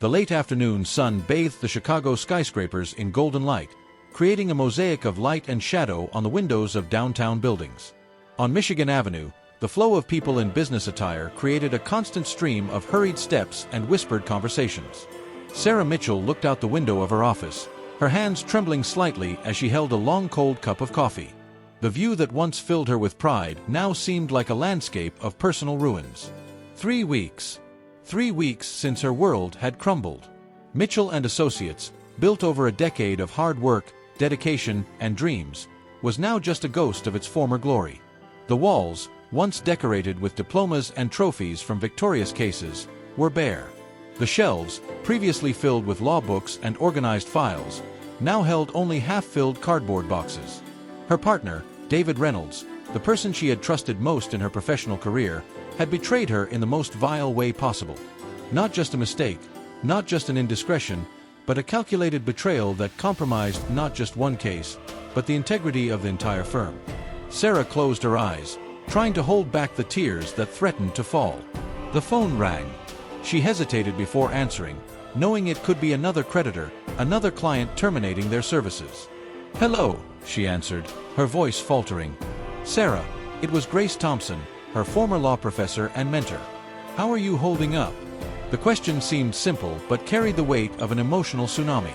The late afternoon sun bathed the Chicago skyscrapers in golden light, creating a mosaic of light and shadow on the windows of downtown buildings. On Michigan Avenue, the flow of people in business attire created a constant stream of hurried steps and whispered conversations. Sarah Mitchell looked out the window of her office, her hands trembling slightly as she held a long cold cup of coffee. The view that once filled her with pride now seemed like a landscape of personal ruins. 3 weeks. 3 weeks since her world had crumbled. Mitchell and Associates, built over a decade of hard work, dedication, and dreams, was now just a ghost of its former glory. The walls, once decorated with diplomas and trophies from victorious cases, were bare. The shelves, previously filled with law books and organized files, now held only half-filled cardboard boxes. Her partner, David Reynolds, the person she had trusted most in her professional career, had betrayed her in the most vile way possible. Not just a mistake, not just an indiscretion, but a calculated betrayal that compromised not just one case, but the integrity of the entire firm. Sarah closed her eyes, trying to hold back the tears that threatened to fall. The phone rang. She hesitated before answering, knowing it could be another creditor, another client terminating their services. "Hello," she answered, her voice faltering. "Sarah, it was Grace Thompson, her former law professor and mentor. How are you holding up?" The question seemed simple but carried the weight of an emotional tsunami.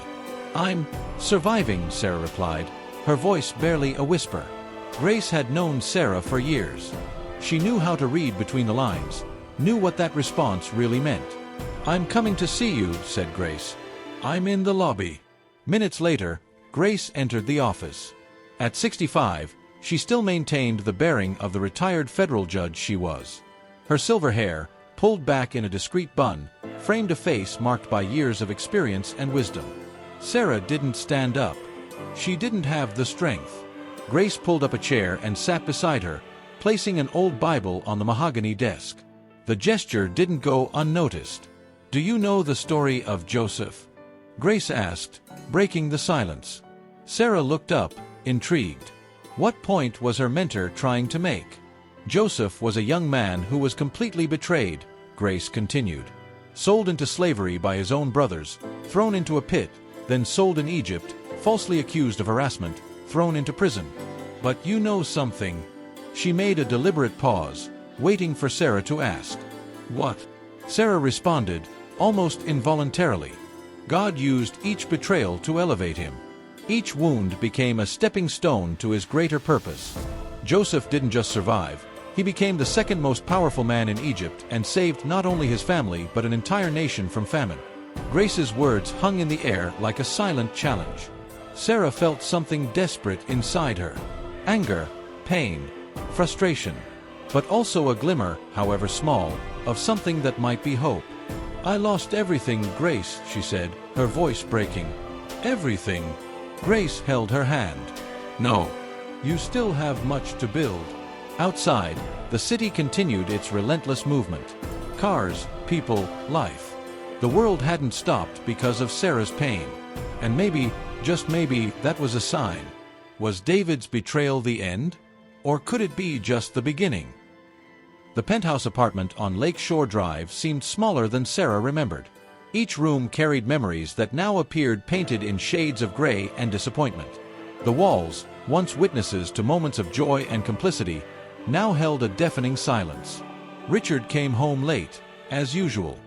"I'm surviving," Sarah replied, her voice barely a whisper. Grace had known Sarah for years. She knew how to read between the lines, knew what that response really meant. "I'm coming to see you," said Grace. "I'm in the lobby." Minutes later, Grace entered the office. At 65, she still maintained the bearing of the retired federal judge she was. Her silver hair, pulled back in a discreet bun, framed a face marked by years of experience and wisdom. Sarah didn't stand up. She didn't have the strength. Grace pulled up a chair and sat beside her, placing an old Bible on the mahogany desk. The gesture didn't go unnoticed. "Do you know the story of Joseph?" Grace asked, breaking the silence. Sarah looked up, intrigued. What point was her mentor trying to make? "Joseph was a young man who was completely betrayed," Grace continued. "Sold into slavery by his own brothers, thrown into a pit, then sold in Egypt, falsely accused of harassment, thrown into prison. But you know something?" She made a deliberate pause, waiting for Sarah to ask. "What?" Sarah responded, almost involuntarily. "God used each betrayal to elevate him. Each wound became a stepping stone to his greater purpose. Joseph didn't just survive, he became the second most powerful man in Egypt and saved not only his family but an entire nation from famine." Grace's words hung in the air like a silent challenge. Sarah felt something desperate inside her. Anger, pain, frustration, but also a glimmer, however small, of something that might be hope. "I lost everything, Grace," she said, her voice breaking. "Everything." Grace held her hand. "No. You still have much to build." Outside, the city continued its relentless movement. Cars, people, life. The world hadn't stopped because of Sarah's pain. And maybe, just maybe, that was a sign. Was David's betrayal the end? Or could it be just the beginning? The penthouse apartment on Lake Shore Drive seemed smaller than Sarah remembered. Each room carried memories that now appeared painted in shades of gray and disappointment. The walls, once witnesses to moments of joy and complicity, now held a deafening silence. Richard came home late, as usual.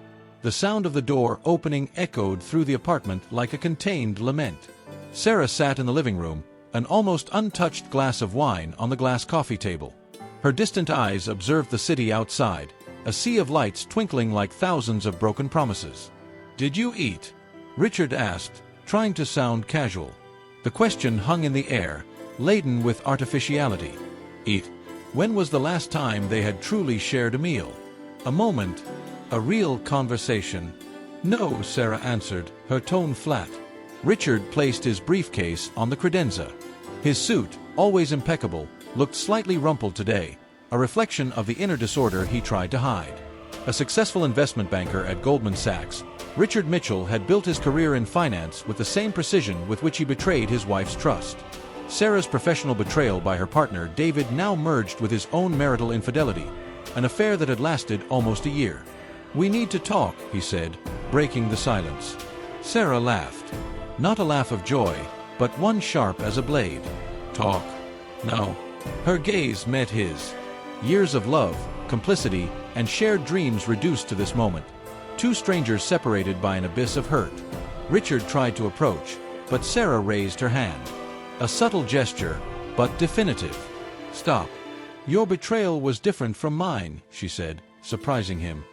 The sound of the door opening echoed through the apartment like a contained lament. Sarah sat in the living room, an almost untouched glass of wine on the glass coffee table. Her distant eyes observed the city outside, a sea of lights twinkling like thousands of broken promises. "Did you eat?" Richard asked, trying to sound casual. The question hung in the air, laden with artificiality. Eat? When was the last time they had truly shared a meal? A moment, a real conversation. "No," Sarah answered, her tone flat. Richard placed his briefcase on the credenza. His suit, always impeccable, looked slightly rumpled today, a reflection of the inner disorder he tried to hide. A successful investment banker at Goldman Sachs, Richard Mitchell had built his career in finance with the same precision with which he betrayed his wife's trust. Sarah's professional betrayal by her partner David now merged with his own marital infidelity, an affair that had lasted almost a year. "We need to talk," he said, breaking the silence. Sarah laughed. Not a laugh of joy, but one sharp as a blade. Talk? No. Her gaze met his. Years of love, complicity, and shared dreams reduced to this moment. Two strangers separated by an abyss of hurt. Richard tried to approach, but Sarah raised her hand. A subtle gesture, but definitive. Stop. Your betrayal was different from mine, she said, surprising him.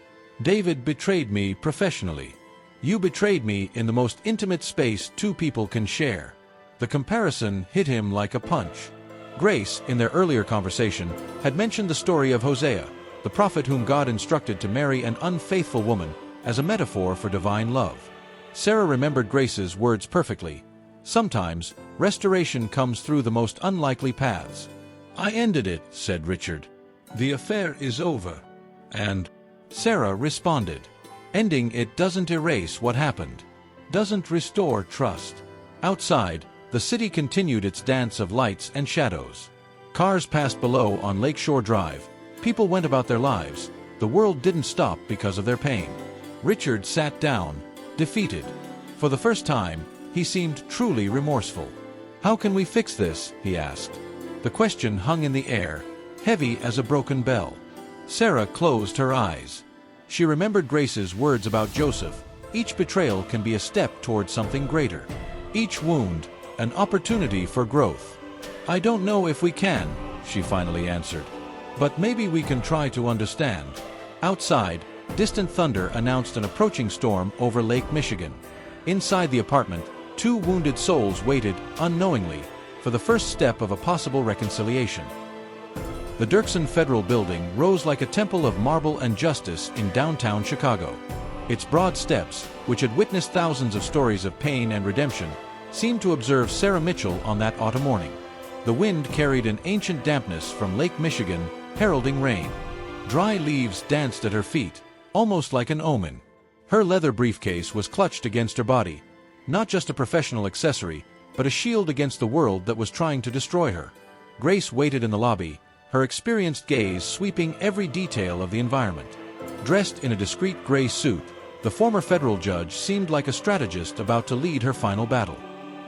David betrayed me professionally. You betrayed me in the most intimate space two people can share. The comparison hit him like a punch. Grace, in their earlier conversation, had mentioned the story of Hosea, the prophet whom God instructed to marry an unfaithful woman, as a metaphor for divine love. Sarah remembered Grace's words perfectly. Sometimes, restoration comes through the most unlikely paths. I ended it, said Richard. The affair is over. And Sarah responded. Ending it doesn't erase what happened. Doesn't restore trust. Outside, the city continued its dance of lights and shadows. Cars passed below on Lakeshore Drive. People went about their lives. The world didn't stop because of their pain. Richard sat down, defeated. For the first time, he seemed truly remorseful. How can we fix this? He asked. The question hung in the air, heavy as a broken bell. Sarah closed her eyes. She remembered Grace's words about Joseph. Each betrayal can be a step toward something greater. Each wound, an opportunity for growth. I don't know if we can, she finally answered. But maybe we can try to understand. Outside, distant thunder announced an approaching storm over Lake Michigan. Inside the apartment, two wounded souls waited, unknowingly, for the first step of a possible reconciliation. The Dirksen Federal Building rose like a temple of marble and justice in downtown Chicago. Its broad steps, which had witnessed thousands of stories of pain and redemption, seemed to observe Sarah Mitchell on that autumn morning. The wind carried an ancient dampness from Lake Michigan, heralding rain. Dry leaves danced at her feet, almost like an omen. Her leather briefcase was clutched against her body, not just a professional accessory, but a shield against the world that was trying to destroy her. Grace waited in the lobby, her experienced gaze sweeping every detail of the environment. Dressed in a discreet gray suit, the former federal judge seemed like a strategist about to lead her final battle.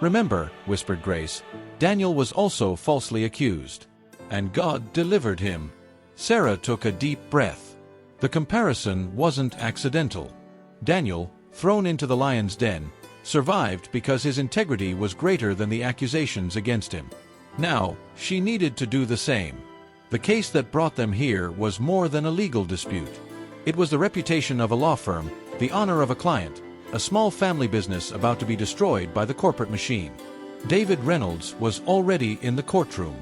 Remember, whispered Grace, Daniel was also falsely accused. And God delivered him. Sarah took a deep breath. The comparison wasn't accidental. Daniel, thrown into the lion's den, survived because his integrity was greater than the accusations against him. Now, she needed to do the same. The case that brought them here was more than a legal dispute. It was the reputation of a law firm, the honor of a client, a small family business about to be destroyed by the corporate machine. David Reynolds was already in the courtroom.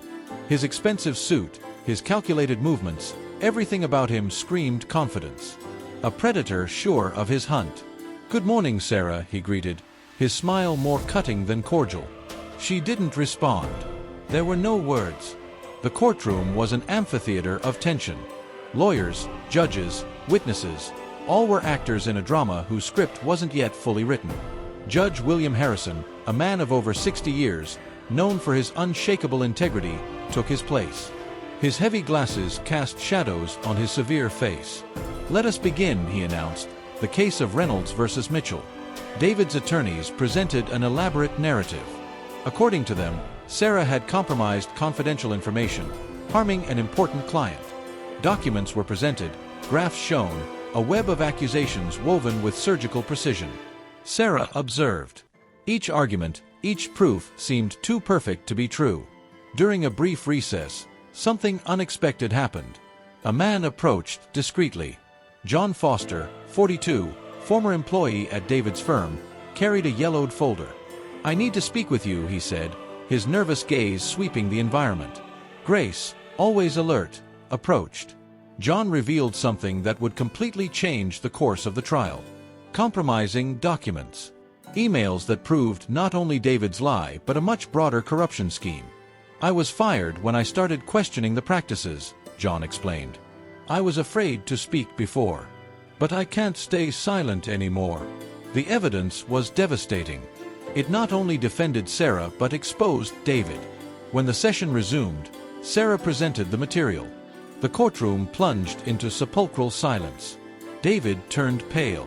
His expensive suit, his calculated movements, everything about him screamed confidence. A predator sure of his hunt. Good morning, Sarah, he greeted, his smile more cutting than cordial. She didn't respond. There were no words. The courtroom was an amphitheater of tension. Lawyers, judges, witnesses, all were actors in a drama whose script wasn't yet fully written. Judge William Harrison, a man of over 60 years, known for his unshakable integrity, took his place. His heavy glasses cast shadows on his severe face. Let us begin, he announced, the case of Reynolds versus Mitchell. David's attorneys presented an elaborate narrative. According to them, Sarah had compromised confidential information, harming an important client. Documents were presented, graphs shown, a web of accusations woven with surgical precision. Sarah observed. Each argument, each proof seemed too perfect to be true. During a brief recess, something unexpected happened. A man approached discreetly. John Foster, 42, former employee at David's firm, carried a yellowed folder. I need to speak with you, he said, his nervous gaze sweeping the environment. Grace, always alert, approached. John revealed something that would completely change the course of the trial. Compromising documents. Emails that proved not only David's lie but a much broader corruption scheme. I was fired when I started questioning the practices, John explained. I was afraid to speak before. But I can't stay silent anymore. The evidence was devastating. It not only defended Sarah but exposed David. When the session resumed, Sarah presented the material. The courtroom plunged into sepulchral silence. David turned pale.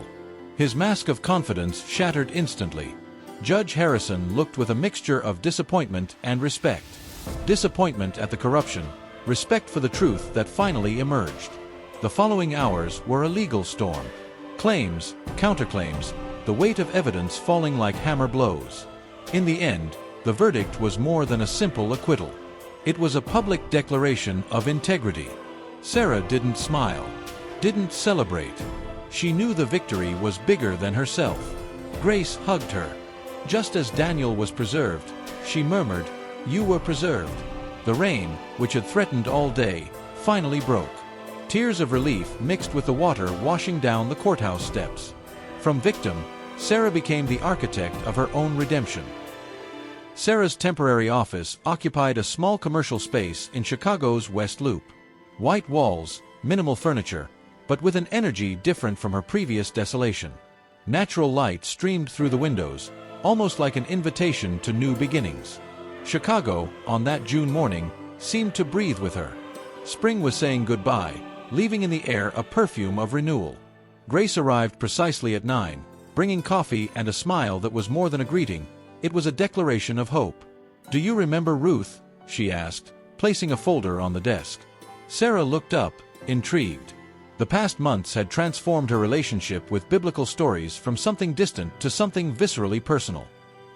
His mask of confidence shattered instantly. Judge Harrison looked with a mixture of disappointment and respect. Disappointment at the corruption, respect for the truth that finally emerged. The following hours were a legal storm. Claims, counterclaims, the weight of evidence falling like hammer blows. In the end, the verdict was more than a simple acquittal. It was a public declaration of integrity. Sarah didn't smile, didn't celebrate. She knew the victory was bigger than herself. Grace hugged her. Just as Daniel was preserved, she murmured, "You were preserved." The rain, which had threatened all day, finally broke. Tears of relief mixed with the water washing down the courthouse steps. From victim, Sarah became the architect of her own redemption. Sarah's temporary office occupied a small commercial space in Chicago's West Loop. White walls, minimal furniture, but with an energy different from her previous desolation. Natural light streamed through the windows, almost like an invitation to new beginnings. Chicago, on that June morning, seemed to breathe with her. Spring was saying goodbye, leaving in the air a perfume of renewal. Grace arrived precisely at 9, bringing coffee and a smile that was more than a greeting. It was a declaration of hope. "Do you remember Ruth?" she asked, placing a folder on the desk. Sarah looked up, intrigued. The past months had transformed her relationship with biblical stories from something distant to something viscerally personal.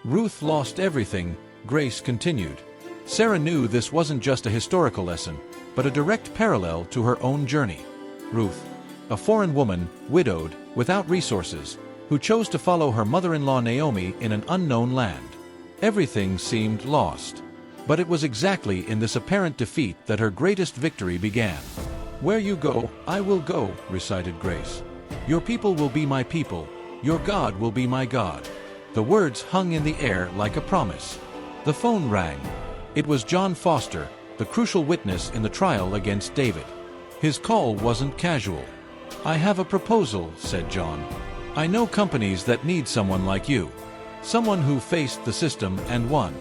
"Ruth lost everything," Grace continued. Sarah knew this wasn't just a historical lesson, but a direct parallel to her own journey. Ruth, a foreign woman, widowed, without resources, who chose to follow her mother-in-law Naomi in an unknown land. Everything seemed lost. But it was exactly in this apparent defeat that her greatest victory began. "Where you go, I will go," recited Grace. "Your people will be my people, your God will be my God." The words hung in the air like a promise. The phone rang. It was John Foster, the crucial witness in the trial against David. His call wasn't casual. "I have a proposal," said John. "I know companies that need someone like you. Someone who faced the system and won."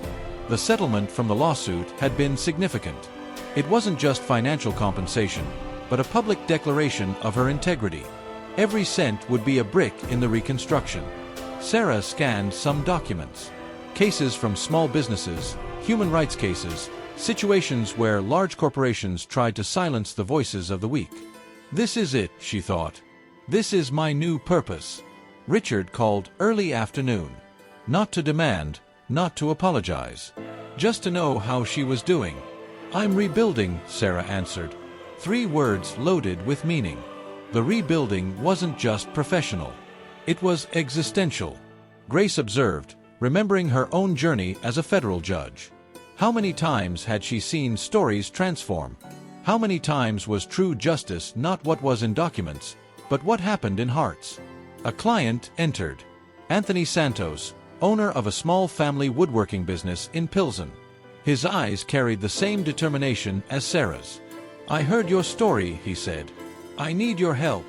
The settlement from the lawsuit had been significant. It wasn't just financial compensation, but a public declaration of her integrity. Every cent would be a brick in the reconstruction. Sarah scanned some documents. Cases from small businesses, human rights cases, situations where large corporations tried to silence the voices of the weak. "This is it," she thought. "This is my new purpose." Richard called early afternoon. Not to demand, not to apologize. Just to know how she was doing. "I'm rebuilding," Sarah answered. 3 words loaded with meaning. The rebuilding wasn't just professional. It was existential. Grace observed, remembering her own journey as a federal judge. How many times had she seen stories transform? How many times was true justice not what was in documents, but what happened in hearts? A client entered. Anthony Santos, owner of a small family woodworking business in Pilsen. His eyes carried the same determination as Sarah's. "I heard your story," he said. "I need your help."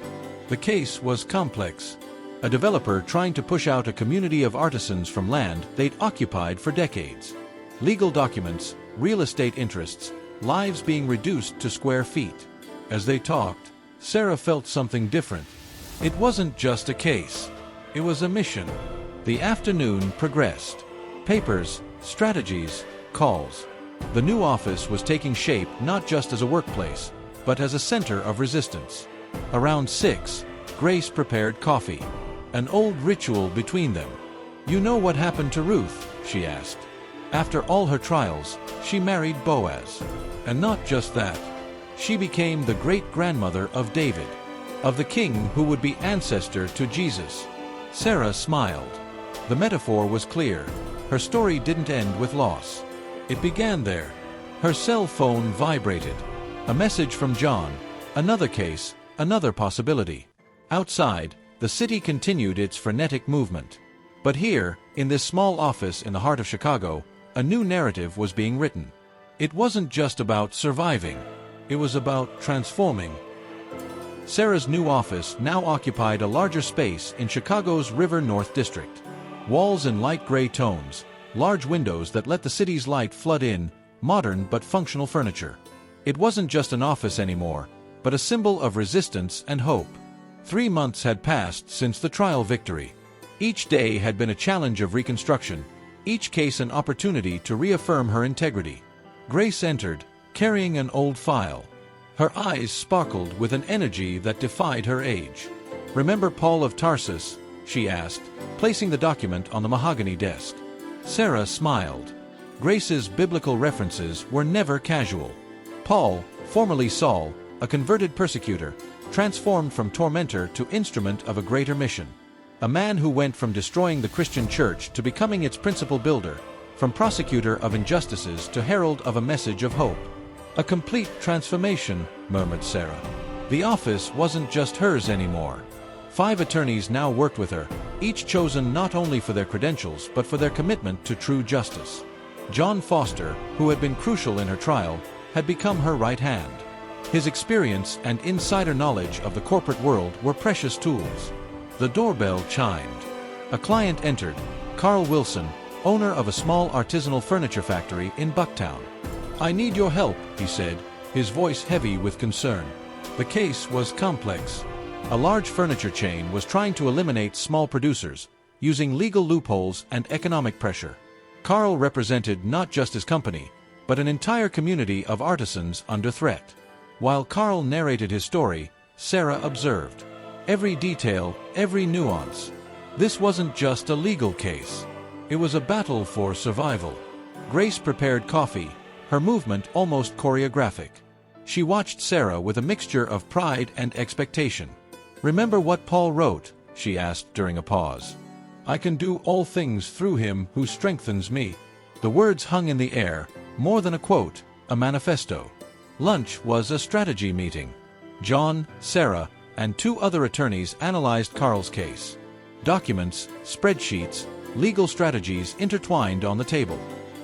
The case was complex. A developer trying to push out a community of artisans from land they'd occupied for decades. Legal documents, real estate interests, lives being reduced to square feet. As they talked, Sarah felt something different. It wasn't just a case. It was a mission. The afternoon progressed. Papers, strategies, calls. The new office was taking shape not just as a workplace, but as a center of resistance. Around 6, Grace prepared coffee. An old ritual between them. "You know what happened to Ruth?" she asked. "After all her trials, she married Boaz. And not just that. She became the great-grandmother of David, of the king who would be ancestor to Jesus." Sarah smiled. The metaphor was clear. Her story didn't end with loss. It began there. Her cell phone vibrated. A message from John. Another case, another possibility. Outside, the city continued its frenetic movement. But here, in this small office in the heart of Chicago, a new narrative was being written. It wasn't just about surviving. It was about transforming. Sarah's new office now occupied a larger space in Chicago's River North District. Walls in light gray tones, large windows that let the city's light flood in, modern but functional furniture. It wasn't just an office anymore, but a symbol of resistance and hope. 3 months had passed since the trial victory. Each day had been a challenge of reconstruction, each case an opportunity to reaffirm her integrity. Grace entered, carrying an old file. Her eyes sparkled with an energy that defied her age. "Remember Paul of Tarsus?" she asked, placing the document on the mahogany desk. Sarah smiled. Grace's biblical references were never casual. Paul, formerly Saul, a converted persecutor, transformed from tormentor to instrument of a greater mission. A man who went from destroying the Christian church to becoming its principal builder, from prosecutor of injustices to herald of a message of hope. "A complete transformation," murmured Sarah. The office wasn't just hers anymore. 5 attorneys now worked with her, each chosen not only for their credentials but for their commitment to true justice. John Foster, who had been crucial in her trial, had become her right hand. His experience and insider knowledge of the corporate world were precious tools. The doorbell chimed. A client entered, Carl Wilson, owner of a small artisanal furniture factory in Bucktown. "I need your help," he said, his voice heavy with concern. The case was complex. A large furniture chain was trying to eliminate small producers, using legal loopholes and economic pressure. Carl represented not just his company, but an entire community of artisans under threat. While Carl narrated his story, Sarah observed. Every detail, every nuance. This wasn't just a legal case. It was a battle for survival. Grace prepared coffee, her movement almost choreographic. She watched Sarah with a mixture of pride and expectation. "Remember what Paul wrote?" she asked during a pause. "I can do all things through him who strengthens me." The words hung in the air, more than a quote, a manifesto. Lunch was a strategy meeting. John, Sarah, and 2 other attorneys analyzed Carl's case. Documents, spreadsheets, legal strategies intertwined on the table.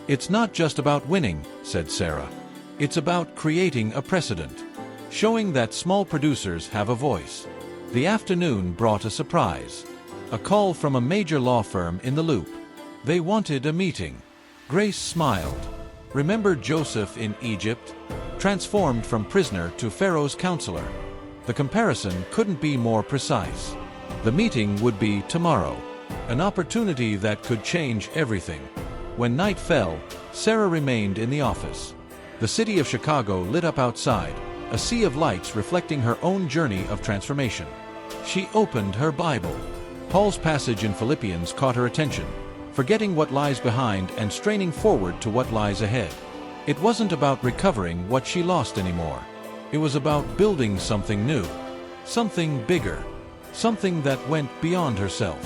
"It's not just about winning," said Sarah. "It's about creating a precedent, showing that small producers have a voice." The afternoon brought a surprise. A call from a major law firm in the Loop. They wanted a meeting. Grace smiled. Remember Joseph in Egypt? Transformed from prisoner to Pharaoh's counselor. The comparison couldn't be more precise. The meeting would be tomorrow. An opportunity that could change everything. When night fell, Sarah remained in the office. The city of Chicago lit up outside, a sea of lights reflecting her own journey of transformation. She opened her Bible. Paul's passage in Philippians caught her attention, forgetting what lies behind and straining forward to what lies ahead. It wasn't about recovering what she lost anymore. It was about building something new, something bigger, something that went beyond herself.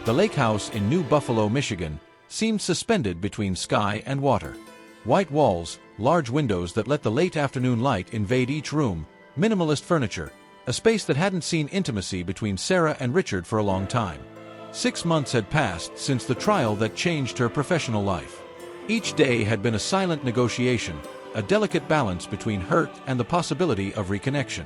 The lake house in New Buffalo, Michigan, seemed suspended between sky and water. White walls, large windows that let the late afternoon light invade each room, minimalist furniture, a space that hadn't seen intimacy between Sarah and Richard for a long time. 6 months had passed since the trial that changed her professional life. Each day had been a silent negotiation, a delicate balance between hurt and the possibility of reconnection.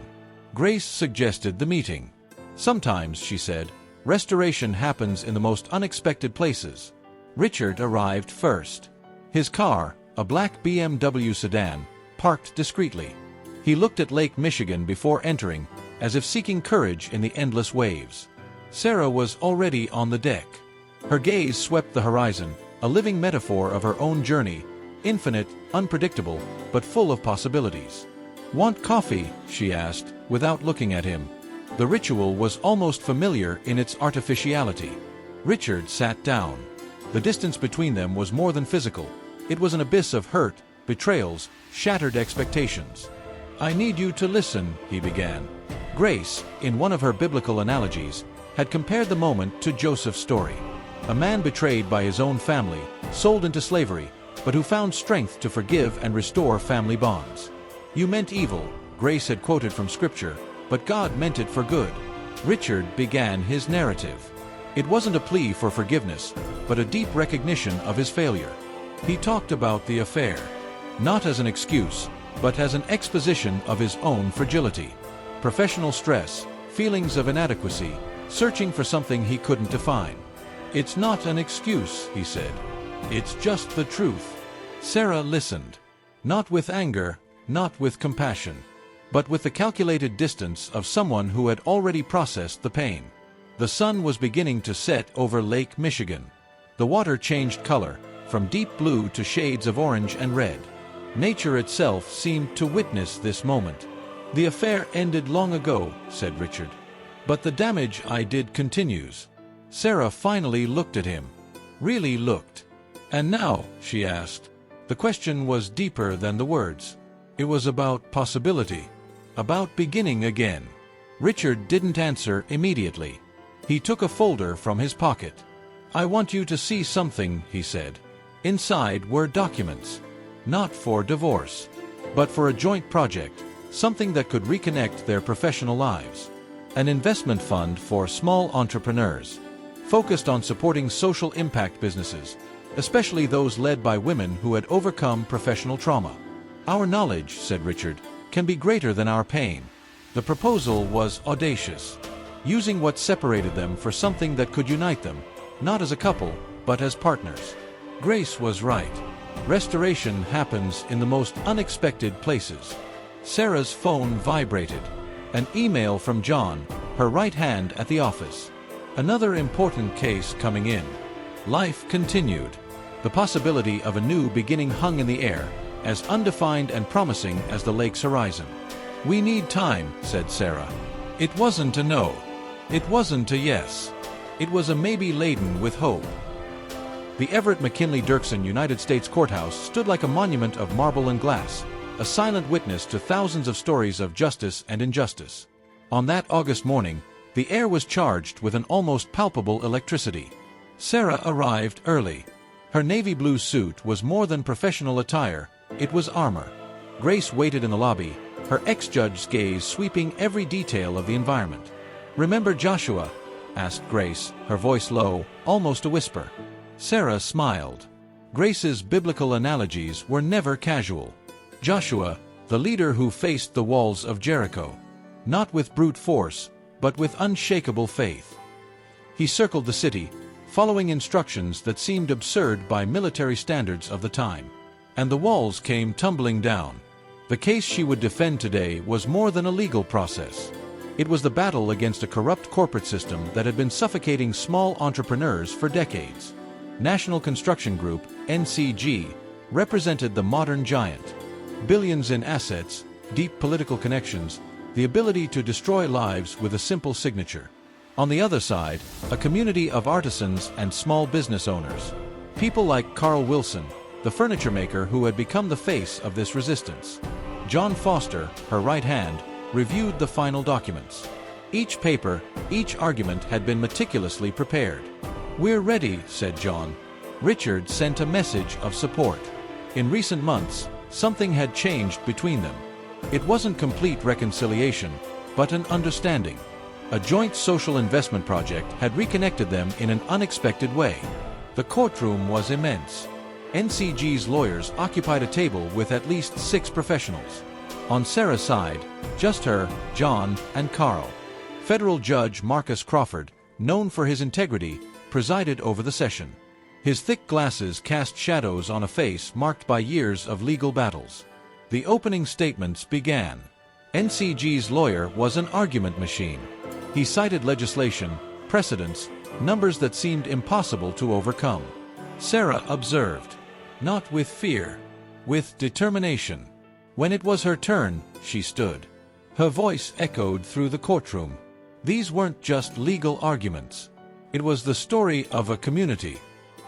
Grace suggested the meeting. "Sometimes," she said, "restoration happens in the most unexpected places." Richard arrived first. His car, a black BMW sedan, parked discreetly. He looked at Lake Michigan before entering, as if seeking courage in the endless waves. Sarah was already on the deck. Her gaze swept the horizon, a living metaphor of her own journey, infinite, unpredictable, but full of possibilities. "Want coffee?" she asked, without looking at him. The ritual was almost familiar in its artificiality. Richard sat down. The distance between them was more than physical. It was an abyss of hurt, betrayals, shattered expectations. "I need you to listen," he began. Grace, in one of her biblical analogies, had compared the moment to Joseph's story. A man betrayed by his own family, sold into slavery, but who found strength to forgive and restore family bonds. "You meant evil," Grace had quoted from Scripture, "but God meant it for good." Richard began his narrative. It wasn't a plea for forgiveness, but a deep recognition of his failure. He talked about the affair, not as an excuse, but as an exposition of his own fragility. Professional stress, feelings of inadequacy, searching for something he couldn't define. "It's not an excuse," he said. "It's just the truth." Sarah listened. Not with anger, not with compassion. but with the calculated distance of someone who had already processed the pain. The sun was beginning to set over Lake Michigan. The water changed color, from deep blue to shades of orange and red. Nature itself seemed to witness this moment. "The affair ended long ago," said Richard. "But the damage I did continues." Sarah finally looked at him. Really looked. "And now?" she asked. The question was deeper than the words. It was about possibility. About beginning again. Richard didn't answer immediately. He took a folder from his pocket. "I want you to see something," he said. Inside were documents. Not for divorce, but for a joint project, something that could reconnect their professional lives. An investment fund for small entrepreneurs, focused on supporting social impact businesses, especially those led by women who had overcome professional trauma. "Our knowledge," said Richard, "can be greater than our pain." The proposal was audacious, using what separated them for something that could unite them, not as a couple, but as partners. Grace was right. Restoration happens in the most unexpected places. Sarah's phone vibrated. An email from John, her right hand at the office. Another important case coming in. Life continued. The possibility of a new beginning hung in the air, as undefined and promising as the lake's horizon. "We need time," said Sarah. It wasn't a no. It wasn't a yes. It was a maybe laden with hope. The Everett McKinley Dirksen United States Courthouse stood like a monument of marble and glass, a silent witness to thousands of stories of justice and injustice. On that August morning, the air was charged with an almost palpable electricity. Sarah arrived early. Her navy blue suit was more than professional attire, it was armor. Grace waited in the lobby, her ex-judge's gaze sweeping every detail of the environment. "Remember Joshua?" asked Grace, her voice low, almost a whisper. Sarah smiled. Grace's biblical analogies were never casual. Joshua, the leader who faced the walls of Jericho. Not with brute force, but with unshakable faith. He circled the city, following instructions that seemed absurd by military standards of the time. And the walls came tumbling down. The case she would defend today was more than a legal process. It was the battle against a corrupt corporate system that had been suffocating small entrepreneurs for decades. National Construction Group, NCG, represented the modern giant. Billions in assets, deep political connections, the ability to destroy lives with a simple signature. On the other side, a community of artisans and small business owners. People like Carl Wilson, the furniture maker who had become the face of this resistance. John Foster, her right hand, reviewed the final documents. Each paper, each argument had been meticulously prepared. "We're ready," said John. Richard sent a message of support. In recent months, something had changed between them. It wasn't complete reconciliation, but an understanding. A joint social investment project had reconnected them in an unexpected way. The courtroom was immense. NCG's lawyers occupied a table with at least 6 professionals. On Sarah's side, just her, John, and Carl. Federal Judge Marcus Crawford, known for his integrity, presided over the session. His thick glasses cast shadows on a face marked by years of legal battles. The opening statements began. NCG's lawyer was an argument machine. He cited legislation, precedents, numbers that seemed impossible to overcome. Sarah observed. Not with fear, with determination. When it was her turn, she stood. Her voice echoed through the courtroom. These weren't just legal arguments. It was the story of a community,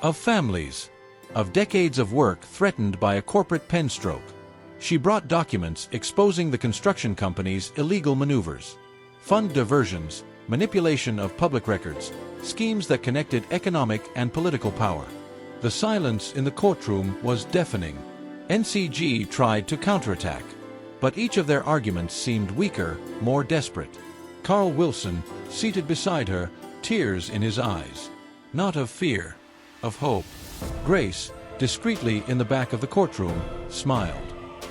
of families, of decades of work threatened by a corporate pen stroke. She brought documents exposing the construction company's illegal maneuvers, fund diversions, manipulation of public records, schemes that connected economic and political power. The silence in the courtroom was deafening. NCG tried to counterattack, but each of their arguments seemed weaker, more desperate. Carl Wilson, seated beside her, tears in his eyes. Not of fear, of hope. Grace, discreetly in the back of the courtroom, smiled.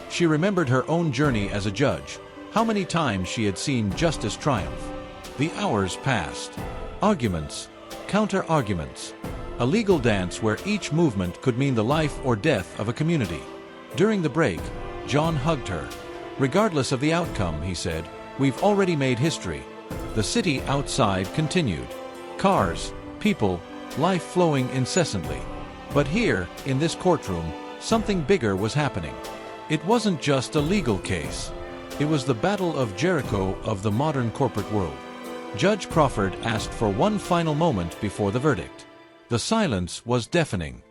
She remembered her own journey as a judge, how many times she had seen justice triumph. The hours passed. Arguments, counter-arguments. A legal dance where each movement could mean the life or death of a community. During the break, John hugged her. Regardless of the outcome, he said, we've already made history. The city outside continued. Cars, people, life flowing incessantly. But here, in this courtroom, something bigger was happening. It wasn't just a legal case. It was the Battle of Jericho of the modern corporate world. Judge Crawford asked for one final moment before the verdict. The silence was deafening.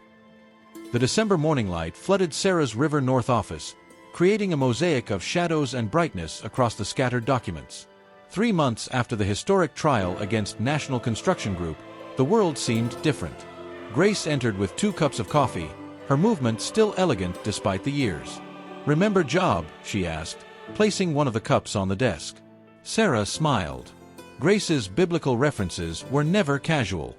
The December morning light flooded Sarah's River North office, creating a mosaic of shadows and brightness across the scattered documents. 3 months after the historic trial against National Construction Group, the world seemed different. Grace entered with 2 cups of coffee, her movement still elegant despite the years. "Remember Job?" she asked, placing one of the cups on the desk. Sarah smiled. Grace's biblical references were never casual.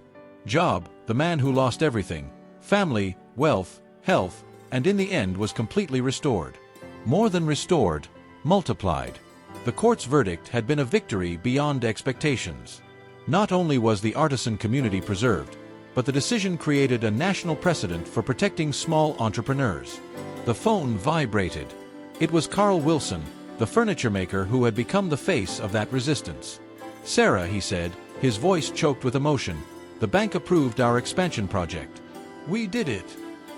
Job, the man who lost everything, family, wealth, health, and in the end was completely restored. More than restored, multiplied. The court's verdict had been a victory beyond expectations. Not only was the artisan community preserved, but the decision created a national precedent for protecting small entrepreneurs. The phone vibrated. It was Carl Wilson, the furniture maker who had become the face of that resistance. "Sarah," he said, his voice choked with emotion, "the bank approved our expansion project. We did it."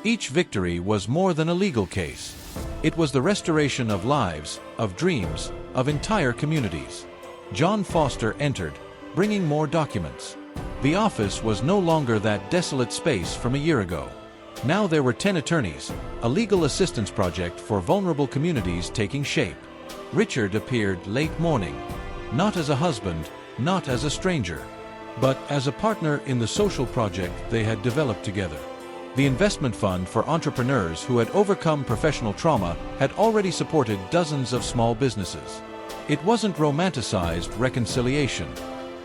Each victory was more than a legal case. It was the restoration of lives, of dreams, of entire communities. John Foster entered, bringing more documents. The office was no longer that desolate space from a year ago. Now there were 10 attorneys, a legal assistance project for vulnerable communities taking shape. Richard appeared late morning, not as a husband, not as a stranger, but as a partner in the social project they had developed together. The investment fund for entrepreneurs who had overcome professional trauma had already supported dozens of small businesses. It wasn't romanticized reconciliation.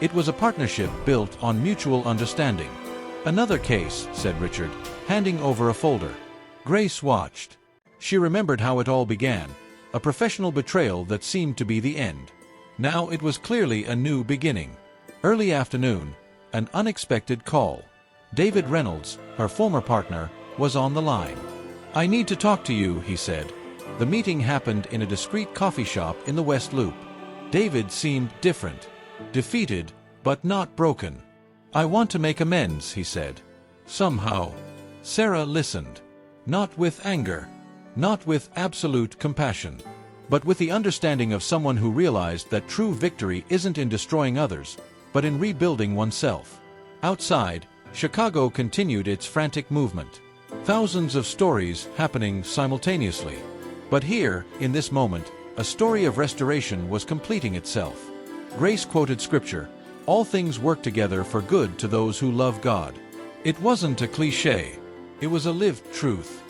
It was a partnership built on mutual understanding. "Another case," said Richard, handing over a folder. Grace watched. She remembered how it all began, a professional betrayal that seemed to be the end. Now it was clearly a new beginning. Early afternoon, an unexpected call. David Reynolds, her former partner, was on the line. "I need to talk to you," he said. The meeting happened in a discreet coffee shop in the West Loop. David seemed different, defeated, but not broken. "I want to make amends," he said. "Somehow." Sarah listened. Not with anger, not with absolute compassion, but with the understanding of someone who realized that true victory isn't in destroying others, but in rebuilding oneself. Outside, Chicago continued its frantic movement. Thousands of stories happening simultaneously. But here, in this moment, a story of restoration was completing itself. Grace quoted scripture, "All things work together for good to those who love God." It wasn't a cliché. It was a lived truth.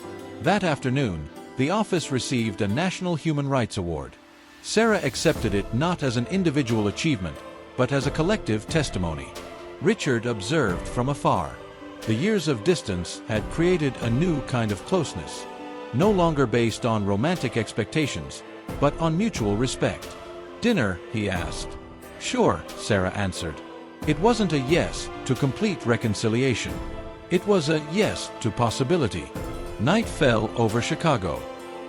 That afternoon, the office received a National Human Rights Award. Sarah accepted it not as an individual achievement, but as a collective testimony. Richard observed from afar. The years of distance had created a new kind of closeness, no longer based on romantic expectations, but on mutual respect. "Dinner?" he asked. "Sure," Sarah answered. It wasn't a yes to complete reconciliation. It was a yes to possibility. Night fell over Chicago.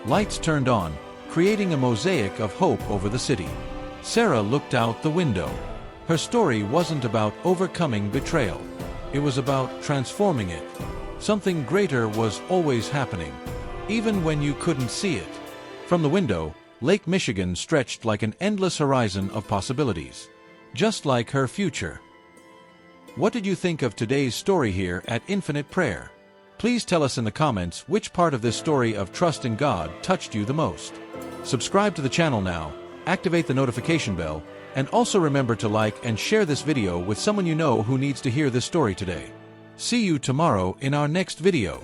Lights turned on, creating a mosaic of hope over the city. Sarah looked out the window. Her story wasn't about overcoming betrayal. It was about transforming it. Something greater was always happening, even when you couldn't see it. From the window, Lake Michigan stretched like an endless horizon of possibilities, just like her future. What did you think of today's story here at Infinite Prayer? Please tell us in the comments which part of this story of trust in God touched you the most. Subscribe to the channel now, activate the notification bell, and also remember to like and share this video with someone you know who needs to hear this story today. See you tomorrow in our next video.